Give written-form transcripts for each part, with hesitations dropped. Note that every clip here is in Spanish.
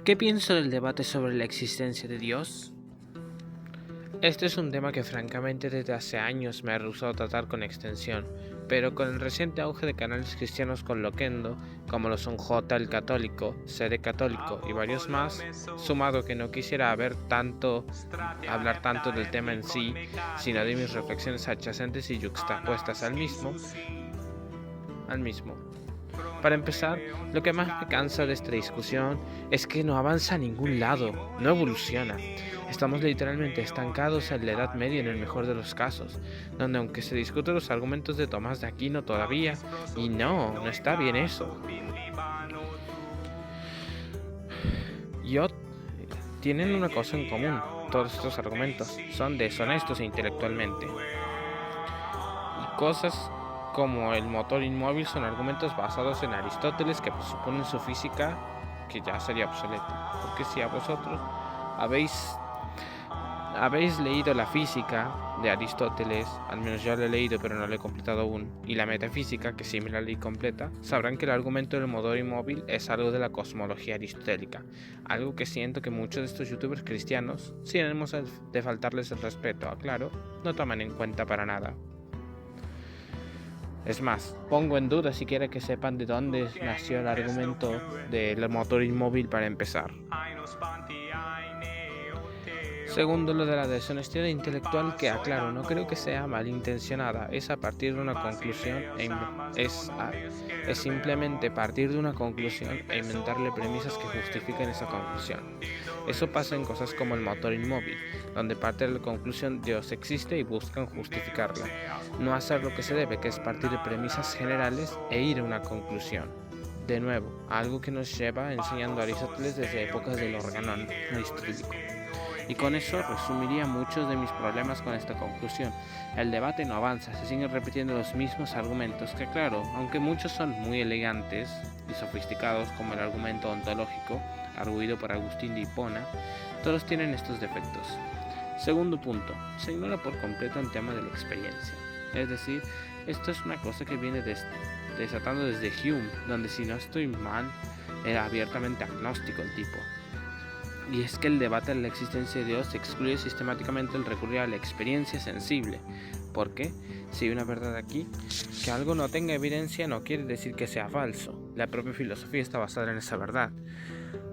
¿Qué pienso del debate sobre la existencia de Dios? Este es un tema que francamente desde hace años me ha rehusado tratar con extensión, pero con el reciente auge de canales cristianos con loquendo, como lo son J el Católico, CD Católico y varios más, sumado que no quisiera hablar tanto del tema en sí, sino de mis reflexiones adyacentes y yuxtapuestas al mismo. Para empezar, lo que más me cansa de esta discusión es que no avanza a ningún lado, no evoluciona. Estamos literalmente estancados en la Edad Media en el mejor de los casos, donde aunque se discuten los argumentos de Tomás de Aquino todavía, y no está bien eso. Tienen una cosa en común, todos estos argumentos son deshonestos intelectualmente. Y cosas como el motor inmóvil son argumentos basados en Aristóteles que presuponen su física que ya sería obsoleta. Porque si a vosotros habéis leído la física de Aristóteles, al menos yo lo he leído pero no lo he completado aún, y la metafísica, que sí me la leí completa, sabrán que el argumento del motor inmóvil es algo de la cosmología aristotélica, algo que siento que muchos de estos youtubers cristianos, sin ánimo de faltarles el respeto, aclaro, no toman en cuenta para nada. Es más, pongo en duda siquiera que sepan de dónde nació el argumento del motor inmóvil para empezar. Segundo, lo de la deshonestidad intelectual, que aclaro, no creo que sea malintencionada, es a partir de una conclusión es simplemente partir de una conclusión e inventarle premisas que justifiquen esa conclusión. Eso pasa en cosas como el motor inmóvil, donde parte de la conclusión Dios existe y buscan justificarla, no hacer lo que se debe, que es partir de premisas generales e ir a una conclusión. De nuevo, algo que nos lleva enseñando Aristóteles desde épocas del organón aristotélico. Y con eso resumiría muchos de mis problemas con esta conclusión. El debate no avanza, se siguen repitiendo los mismos argumentos que, claro, aunque muchos son muy elegantes y sofisticados, como el argumento ontológico, arguido por Agustín de Hipona, todos tienen estos defectos. Segundo punto, se ignora por completo el tema de la experiencia. Es decir, esto es una cosa que viene desatando desde Hume, donde, si no estoy mal, era abiertamente agnóstico el tipo. Y es que el debate de la existencia de Dios excluye sistemáticamente el recurrir a la experiencia sensible. ¿Por qué? Si hay una verdad aquí, que algo no tenga evidencia no quiere decir que sea falso. La propia filosofía está basada en esa verdad.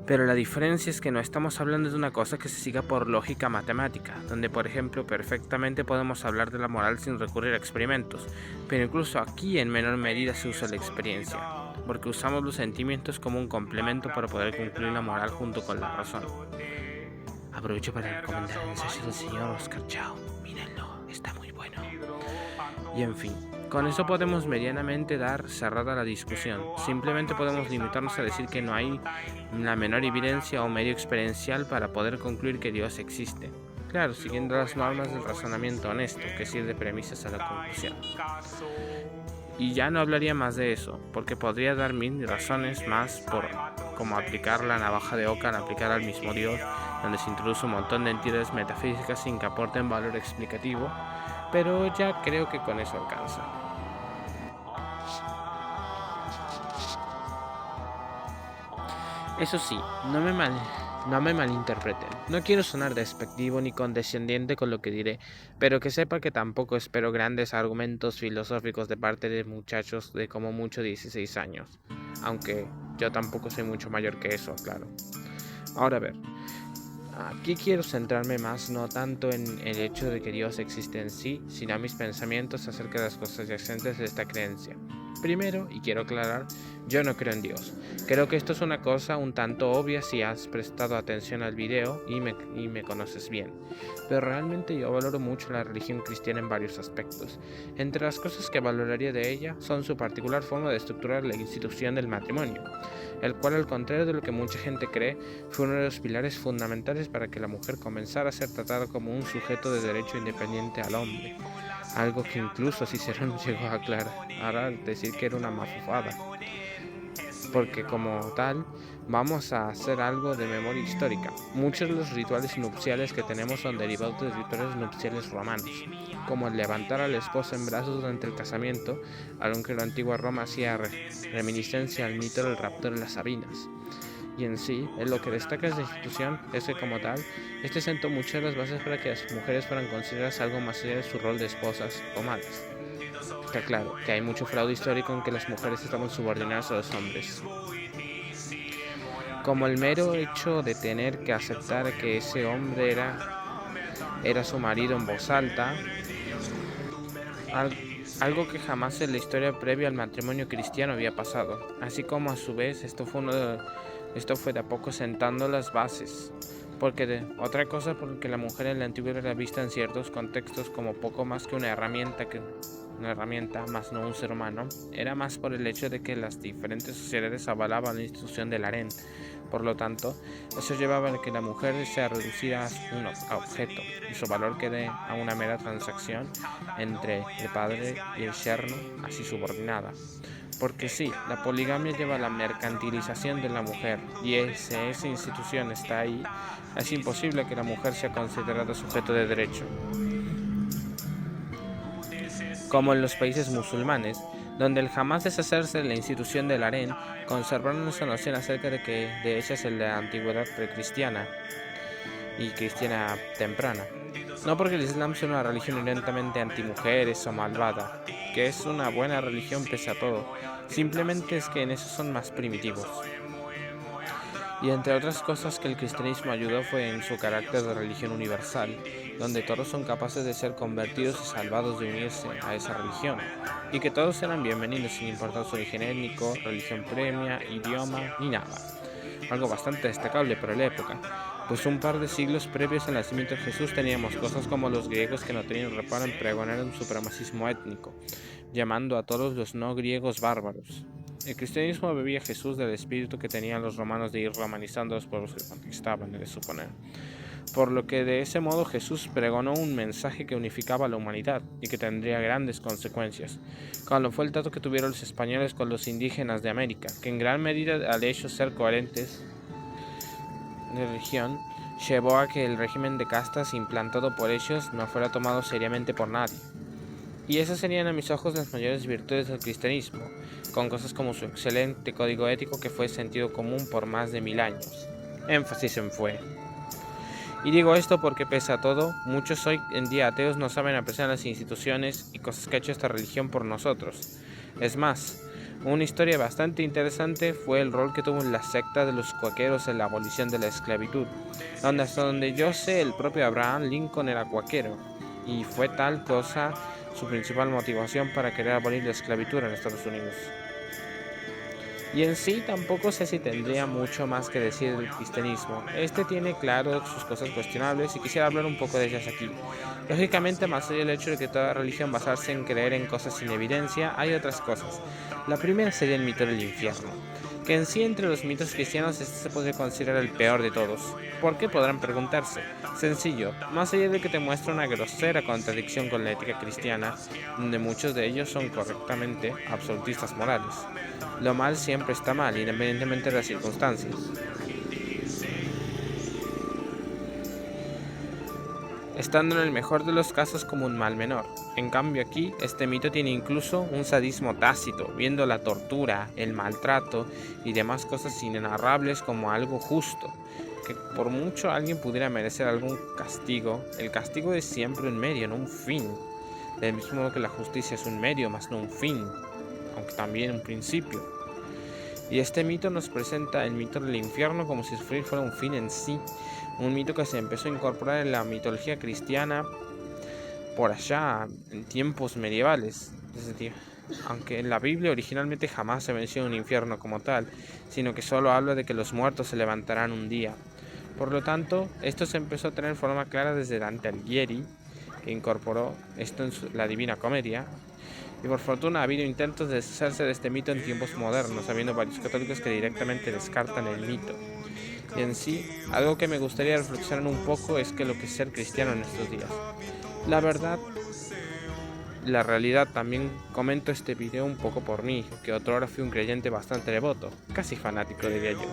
Pero la diferencia es que no estamos hablando de una cosa que se siga por lógica matemática, donde por ejemplo perfectamente podemos hablar de la moral sin recurrir a experimentos, pero incluso aquí en menor medida se usa la experiencia, porque usamos los sentimientos como un complemento para poder concluir la moral junto con la razón. Aprovecho para recomendar el ensayo del señor Oscar Chao, mírenlo, está muy bueno. Y en fin, con eso podemos medianamente dar cerrada la discusión. Simplemente podemos limitarnos a decir que no hay la menor evidencia o medio experiencial para poder concluir que Dios existe. Claro, siguiendo las normas del razonamiento honesto, que sirve de premisas a la conclusión. Y ya no hablaría más de eso, porque podría dar mil razones más por cómo aplicar la navaja de Ockham, aplicar al mismo Dios, donde se introduce un montón de entidades metafísicas sin que aporten valor explicativo, pero ya creo que con eso alcanza. Eso sí, no me malinterpreten. No quiero sonar despectivo ni condescendiente con lo que diré, pero que sepa que tampoco espero grandes argumentos filosóficos de parte de muchachos de como mucho 16 años. Aunque yo tampoco soy mucho mayor que eso, claro. Ahora a ver. Aquí quiero centrarme más no tanto en el hecho de que Dios existe en sí, sino a mis pensamientos acerca de las cosas adyacentes de esta creencia. Primero, y quiero aclarar, yo no creo en Dios. Creo que esto es una cosa un tanto obvia si has prestado atención al video y me conoces bien. Pero realmente yo valoro mucho la religión cristiana en varios aspectos. Entre las cosas que valoraría de ella son su particular forma de estructurar la institución del matrimonio, el cual, al contrario de lo que mucha gente cree, fue uno de los pilares fundamentales para que la mujer comenzara a ser tratada como un sujeto de derecho independiente al hombre. Algo que incluso Cicerón llegó a aclarar, decir que era una mafufada. Porque como tal, vamos a hacer algo de memoria histórica. Muchos de los rituales nupciales que tenemos son derivados de rituales nupciales romanos, como el levantar a la esposa en brazos durante el casamiento, algo que la antigua Roma hacía reminiscencia al mito del rapto de las Sabinas. Y en sí, en lo que destaca esta institución es que como tal, este sentó muchas de las bases para que las mujeres fueran consideradas algo más allá de su rol de esposas o madres. Está claro que hay mucho fraude histórico en que las mujeres estaban subordinadas a los hombres, como el mero hecho de tener que aceptar que ese hombre era su marido en voz alta, algo que jamás en la historia previa al matrimonio cristiano había pasado, así como a su vez esto fue de a poco sentando las bases, porque otra cosa porque la mujer en la antigüedad era vista en ciertos contextos como poco más que una herramienta más no un ser humano, era más por el hecho de que las diferentes sociedades avalaban la institución del harén. Por lo tanto, eso llevaba a que la mujer sea reducida a un objeto y su valor quede a una mera transacción entre el padre y el yerno, así subordinada. Porque sí, la poligamia lleva a la mercantilización de la mujer y esa institución está ahí, es imposible que la mujer sea considerada sujeto de derecho. Como en los países musulmanes, donde el jamás deshacerse de la institución del harén conservaron esa noción acerca de ellas en la antigüedad precristiana y cristiana temprana. No porque el Islam sea una religión inherentemente antimujeres o malvada, que es una buena religión pese a todo, simplemente es que en eso son más primitivos. Y entre otras cosas que el cristianismo ayudó fue en su carácter de religión universal, donde todos son capaces de ser convertidos y salvados de unirse a esa religión, y que todos eran bienvenidos sin importar su origen étnico, religión previa, idioma ni nada. Algo bastante destacable para la época, pues un par de siglos previos al nacimiento de Jesús teníamos cosas como los griegos que no tenían reparo en pregonar un supremacismo étnico, llamando a todos los no griegos bárbaros. El cristianismo bebía a Jesús del espíritu que tenían los romanos de ir romanizando a los pueblos que conquistaban, he de suponer. Por lo que de ese modo Jesús pregonó un mensaje que unificaba a la humanidad y que tendría grandes consecuencias, como fue el trato que tuvieron los españoles con los indígenas de América, que en gran medida al hecho ser coherentes de religión, llevó a que el régimen de castas implantado por ellos no fuera tomado seriamente por nadie. Y esas serían a mis ojos las mayores virtudes del cristianismo, con cosas como su excelente código ético que fue sentido común por más de 1000 años. Énfasis en fue. Y digo esto porque pese a todo, muchos hoy en día ateos no saben apreciar las instituciones y cosas que ha hecho esta religión por nosotros. Es más, una historia bastante interesante fue el rol que tuvo en la secta de los cuáqueros en la abolición de la esclavitud, donde hasta donde yo sé el propio Abraham Lincoln era cuáquero, y fue tal cosa su principal motivación para querer abolir la esclavitud en Estados Unidos. Y en sí tampoco sé si tendría mucho más que decir del cristianismo. Este tiene claro sus cosas cuestionables y quisiera hablar un poco de ellas aquí. Lógicamente, más allá del hecho de que toda religión basarse en creer en cosas sin evidencia, hay otras cosas. La primera sería el mito del infierno, que en sí entre los mitos cristianos este se puede considerar el peor de todos. ¿Por qué? Podrán preguntarse. Sencillo, más allá de que te muestra una grosera contradicción con la ética cristiana, donde muchos de ellos son correctamente absolutistas morales. Lo mal siempre está mal, independientemente de las circunstancias. Estando en el mejor de los casos como un mal menor. En cambio aquí, este mito tiene incluso un sadismo tácito, viendo la tortura, el maltrato y demás cosas inenarrables como algo justo, que por mucho alguien pudiera merecer algún castigo, el castigo es siempre un medio, no un fin, del mismo modo que la justicia es un medio, más no un fin, aunque también un principio. Y este mito nos presenta el mito del infierno como si sufrir fuera un fin en sí, un mito que se empezó a incorporar en la mitología cristiana por allá en tiempos medievales, aunque en la Biblia originalmente jamás se menciona un infierno como tal, sino que solo habla de que los muertos se levantarán un día. Por lo tanto, esto se empezó a tener forma clara desde Dante Alighieri, que incorporó esto en la Divina Comedia, y por fortuna ha habido intentos de deshacerse de este mito en tiempos modernos, habiendo varios católicos que directamente descartan el mito. Y en sí, algo que me gustaría reflexionar un poco es que lo que es ser cristiano en estos días. La realidad también comento este video un poco por mí, que otrora fui un creyente bastante devoto, casi fanático diría yo,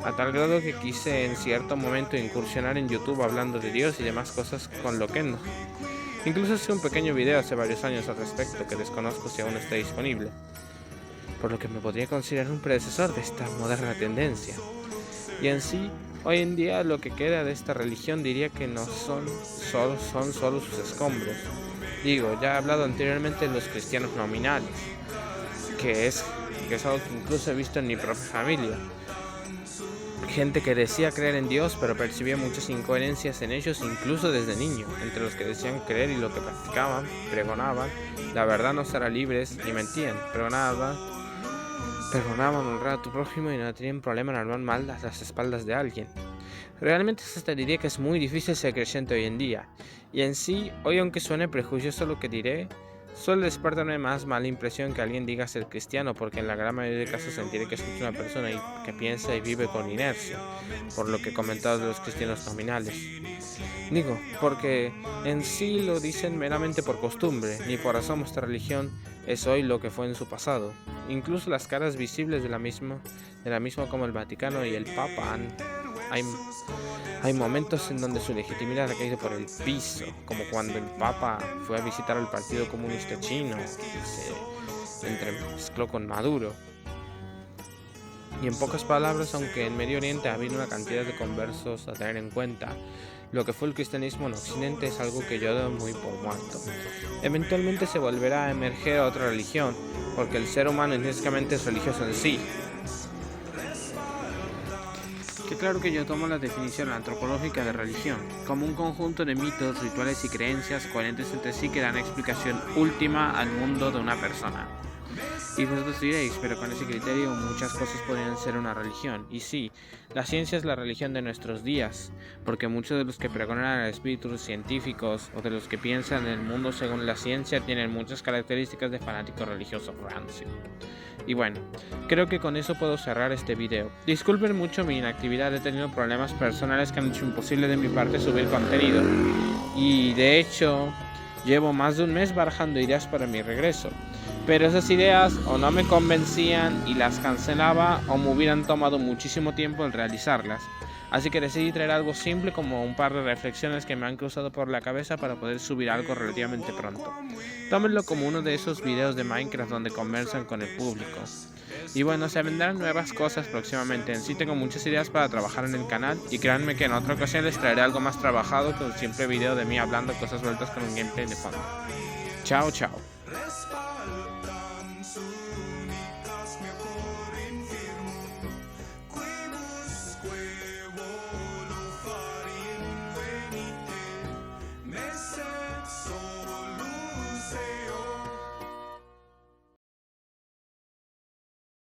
a tal grado que quise en cierto momento incursionar en YouTube hablando de Dios y demás cosas con Loquendo. Incluso hice un pequeño video hace varios años al respecto que desconozco si aún está disponible, por lo que me podría considerar un predecesor de esta moderna tendencia. Y en sí, hoy en día lo que queda de esta religión diría que no son solo sus escombros. Digo, ya he hablado anteriormente de los cristianos nominales, que es algo que incluso he visto en mi propia familia. Gente que decía creer en Dios, pero percibía muchas incoherencias en ellos incluso desde niño. Entre los que decían creer y lo que practicaban, pregonaban, la verdad no será libres y mentían. Pregonaban honrar a tu prójimo y no tenían problema en hablar mal a las espaldas de alguien. Realmente hasta diría que es muy difícil ser creyente hoy en día. Y en sí, hoy aunque suene prejuicioso lo que diré, suele despertarme más mala impresión que alguien diga ser cristiano, porque en la gran mayoría de casos sentiré que escucho una persona que piensa y vive con inercia, por lo que he comentado de los cristianos nominales. Digo, porque en sí lo dicen meramente por costumbre, ni por razón nuestra religión es hoy lo que fue en su pasado. Incluso las caras visibles de la misma como el Vaticano y el Papa hay momentos en donde su legitimidad ha caído por el piso, como cuando el Papa fue a visitar al Partido Comunista Chino y se entremezcló con Maduro. Y en pocas palabras, aunque en Medio Oriente ha habido una cantidad de conversos a tener en cuenta, lo que fue el cristianismo en Occidente es algo que yo doy muy por muerto. Eventualmente se volverá a emerger otra religión, porque el ser humano intrínsecamente es religioso en sí. Que claro que yo tomo la definición antropológica de religión como un conjunto de mitos, rituales y creencias coherentes entre sí que dan explicación última al mundo de una persona. Y vosotros diréis, pero con ese criterio muchas cosas podrían ser una religión. Y sí, la ciencia es la religión de nuestros días, porque muchos de los que pregonan espíritus científicos o de los que piensan en el mundo según la ciencia tienen muchas características de fanático religioso rancio. Y bueno, creo que con eso puedo cerrar este video. Disculpen mucho mi inactividad, he tenido problemas personales que han hecho imposible de mi parte subir contenido. Y de hecho, llevo más de un mes barajando ideas para mi regreso. Pero esas ideas o no me convencían y las cancelaba o me hubieran tomado muchísimo tiempo en realizarlas. Así que decidí traer algo simple como un par de reflexiones que me han cruzado por la cabeza para poder subir algo relativamente pronto. Tómenlo como uno de esos videos de Minecraft donde conversan con el público. Y bueno, se vendrán nuevas cosas próximamente. En sí tengo muchas ideas para trabajar en el canal y créanme que en otra ocasión les traeré algo más trabajado que un simple video de mí hablando cosas vueltas con un gameplay de fondo. Chao, chao.